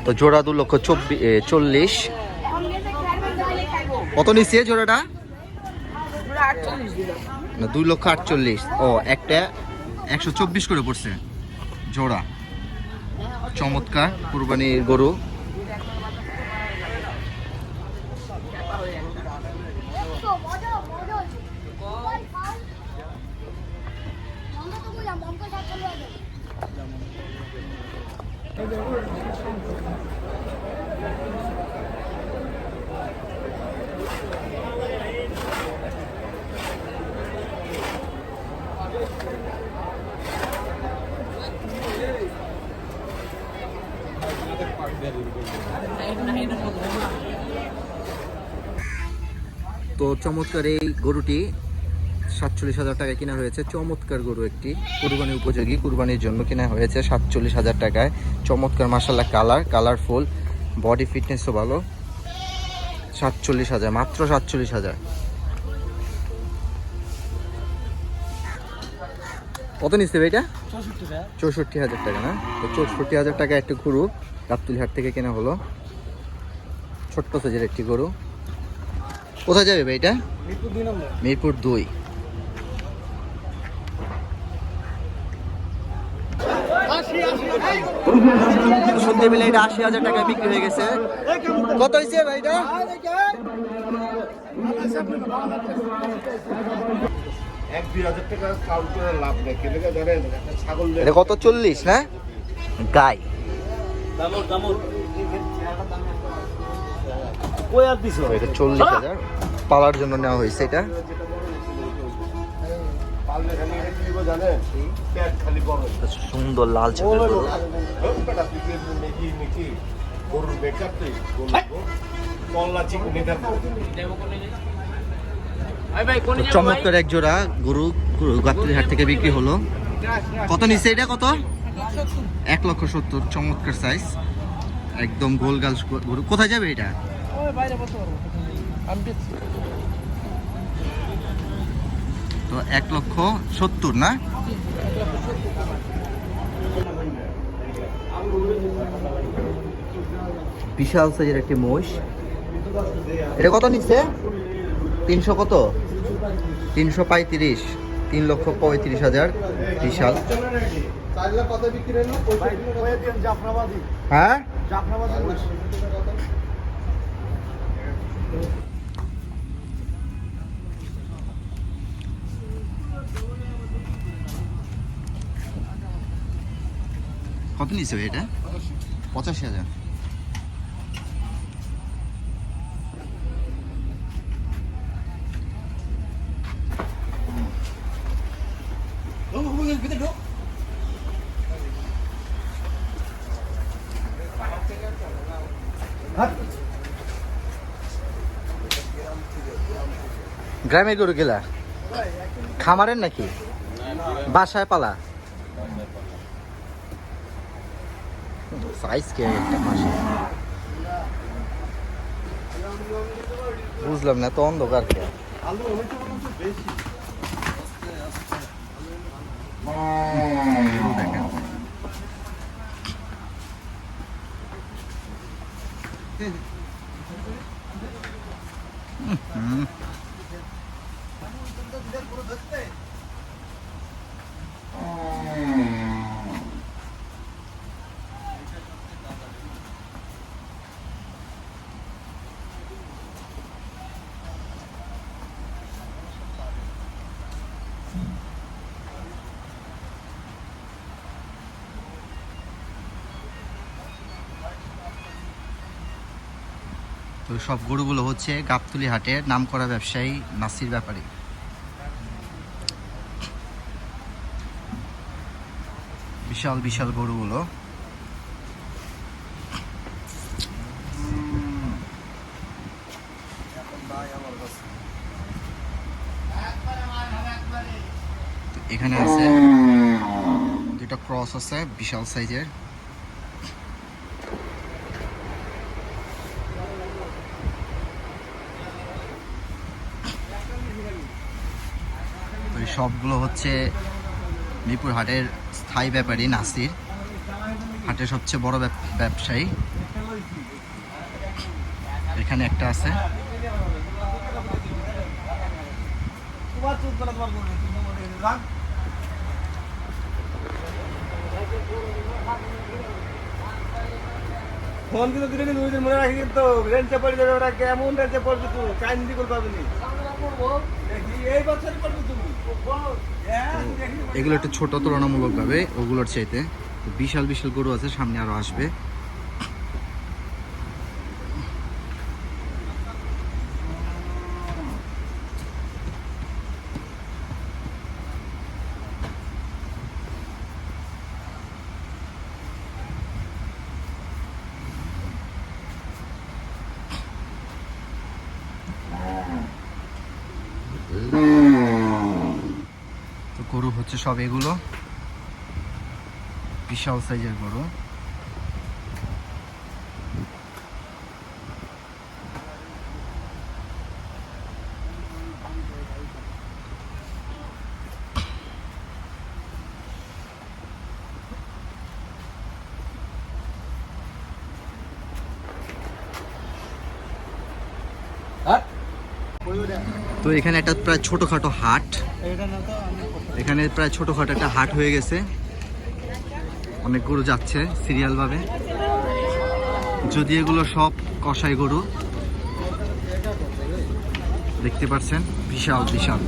তো জোড়া 2,40,000। কত নিচ্ছে জোড়াটা? না 2,48,000। ও একটা 124 করে পড়ছে জোড়া। চমৎকার কুরবানির গরু। তো চমৎকার এই গরুটি 47,000 টাকায় কেনা হয়েছে। চমৎকার গরু, একটি কুরবানি উপযোগী, কুরবানির জন্য কেনা হয়েছে 47,000 টাকায়। চমৎকার মাশাআল্লাহ, কালারফুল, বডি ফিটনেসও ভালো। 47,000, মাত্র 47,000। কত নিচ্ছে ভাই এটা? 64,000 টাকা না? তো 64,000 টাকা একটা গরু গাবতলী হাট থেকে কেনা হলো। ছোট্ট সাইজের একটি গরু। কোথায় যাবে ভাই এটা? মিরপুর 2। শুনতে পেলে এটা 80,000 টাকায় বিক্রি হয়ে গেছে। কত হয়েছে ভাই এটা? এটা কত? 40 না? গাই এটা 40,000 পালার জন্য নেওয়া হয়েছে। এটা সুন্দর লাল চমৎকার এক জোড়া গরু গাবতলী হাট থেকে বিক্রি হলো। কত নিচ্ছে এটা? কত? 1,70,000। চমৎকার সাইজ, একদম গোল গাল গরু। কোথায় যাবে এটা? তো 1,70,000 না? বিশাল সাইজের একটি মহিষ। এটা কত নিচ্ছে? 300 কত? 335। 3,35,000। বিশাল। হ্যাঁ, কত নিচ্ছে এটা? 85,000। গ্রামের গরু গেলা খামারের নাকি বাসায় পালা? সাইজ কে একটা মাসে বুঝলাম না, তো অন্ধকার কে? তো সব গরুগুলো হচ্ছে গাবতলী হাটের নামকরা ব্যবসায়ী নাসির ব্যাপারী। বিশাল বিশাল গরুগুলো। এখানে আছে দুটা ক্রস আছে বিশাল সাইজের। তো এই সবগুলো হচ্ছে মিরপুর হাটের স্থায়ী ব্যাপারী নাসির। হাটের সবচেয়ে বড় ব্যবসায়ী। এখানে একটা আছে। ফোন কিন্তু দিলে কিন্তু মনে রাখি কিন্তু রেঞ্চে পড়ে যাবে ওরা কেমন রেঞ্চে পড়বে তুমি চাইন দিকে পাবে নি এই বছর পড়বে তুমি এগুলো একটু ছোট তুলনামূলকভাবে ওগুলোর চাইতে। বিশাল বিশাল গরু আছে, সামনে আরো আসবে। তো গরু হচ্ছে সব এগুলো, বিশাল সাইজের গরু। তো এখানে একটা প্রায় ছোটখাটো হাট, এখানে প্রায় ছোটখাটো একটা হাট হয়ে গেছে। অনেক গরু যাচ্ছে সিরিয়াল ভাবে, যদি এগুলো সব কসাই গরু দেখতে পাচ্ছেন, বিশাল বিশাল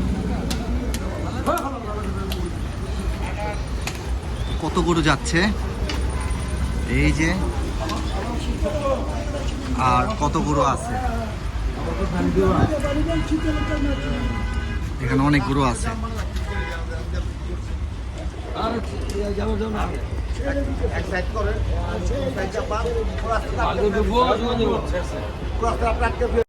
কত গরু যাচ্ছে এই যে, আর কত গরু আছে এখানে, অনেক গরু আছে। এক সাইড করে সাইড চাপা